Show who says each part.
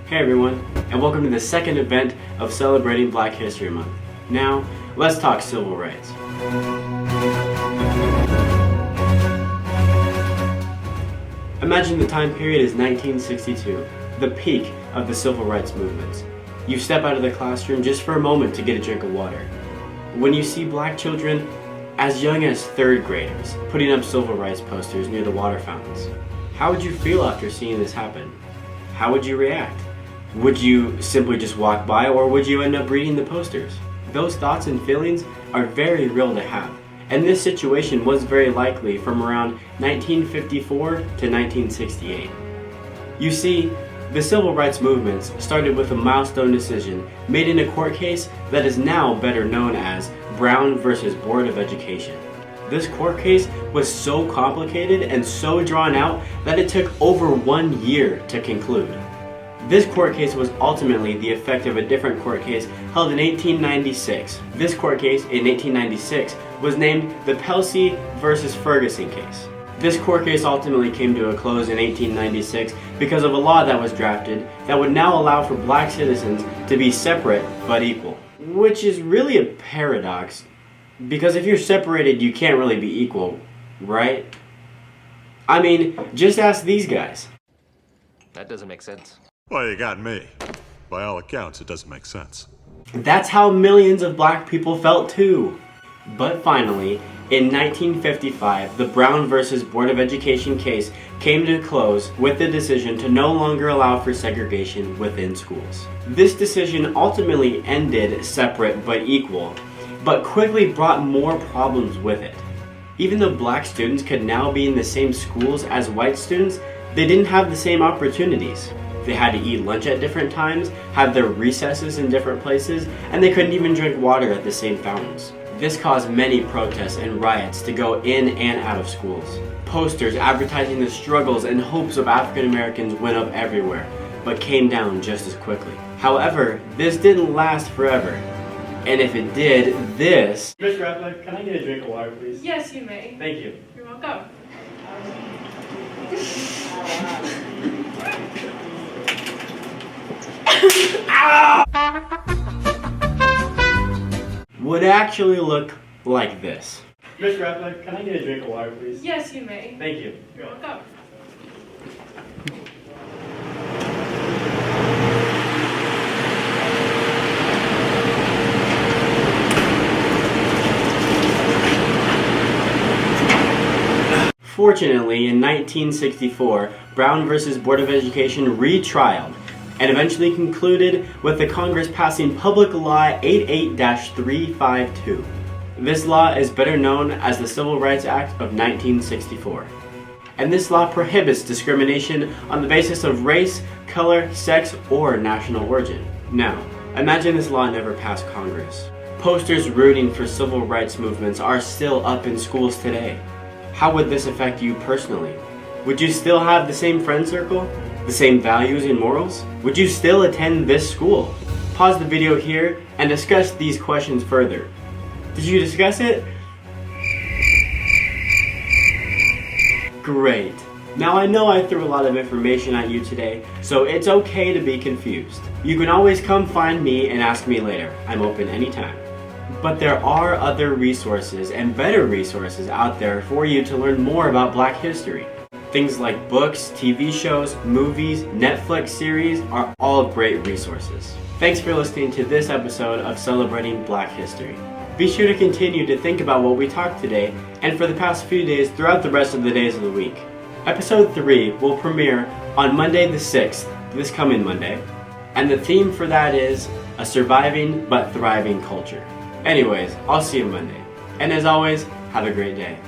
Speaker 1: Hey everyone, and welcome to the second event of celebrating Black History Month. Now, let's talk civil rights. Imagine the time period is 1962, the peak of the civil rights movements. You step out of the classroom just for a moment to get a drink of water. When you see black children as young as third graders putting up civil rights posters near the water fountains, how would you feel after seeing this happen? How would you react? Would you simply just walk by, or would you end up reading the posters? Those thoughts and feelings are very real to have, and this situation was very likely from around 1954 to 1968. You see, the civil rights movements started with a milestone decision made in a court case that is now better known as Brown versus Board of Education. This court case was so complicated and so drawn out that it took over 1 year to conclude. This court case was ultimately the effect of a different court case held in 1896. This court case in 1896 was named the Pelcy versus Ferguson case. This court case ultimately came to a close in 1896 because of a law that was drafted that would now allow for black citizens to be separate but equal. Which is really a paradox, because if you're separated you can't really be equal, right? I mean, just ask these guys.
Speaker 2: That doesn't make sense.
Speaker 3: Well, you got me. By all accounts, it doesn't make sense.
Speaker 1: That's how millions of black people felt too. But finally, in 1955, the Brown versus Board of Education case came to a close with the decision to no longer allow for segregation within schools. This decision ultimately ended separate but equal, but quickly brought more problems with it. Even though black students could now be in the same schools as white students, they didn't have the same opportunities. They had to eat lunch at different times, have their recesses in different places, and they couldn't even drink water at the same fountains. This caused many protests and riots to go in and out of schools. Posters advertising the struggles and hopes of African Americans went up everywhere, but came down just as quickly. However, this didn't last forever. And if it did, this... Miss Rattler, can I get a drink of water, please?
Speaker 4: Yes, you may.
Speaker 1: Thank you.
Speaker 4: You're welcome.
Speaker 1: Would actually look like this. Miss Rattler, can I get a drink of water, please?
Speaker 4: Yes, you may.
Speaker 1: Thank you.
Speaker 4: You're welcome.
Speaker 1: Fortunately, in 1964, Brown versus Board of Education retrialed and eventually concluded with the Congress passing Public Law 88-352. This law is better known as the Civil Rights Act of 1964. And this law prohibits discrimination on the basis of race, color, sex, or national origin. Now, imagine this law never passed Congress. Posters rooting for civil rights movements are still up in schools today. How would this affect you personally? Would you still have the same friend circle? The same values and morals? Would you still attend this school? Pause the video here and discuss these questions further. Did you discuss it? Great. Now I know I threw a lot of information at you today, so it's okay to be confused. You can always come find me and ask me later. I'm open anytime. But there are other resources and better resources out there for you to learn more about Black history. Things like books, TV shows, movies, Netflix series are all great resources. Thanks for listening to this episode of Celebrating Black History. Be sure to continue to think about what we talked today and for the past few days throughout the rest of the days of the week. Episode 3 will premiere on Monday the 6th, this coming Monday, and the theme for that is a surviving but thriving culture. Anyways, I'll see you Monday. And as always, have a great day.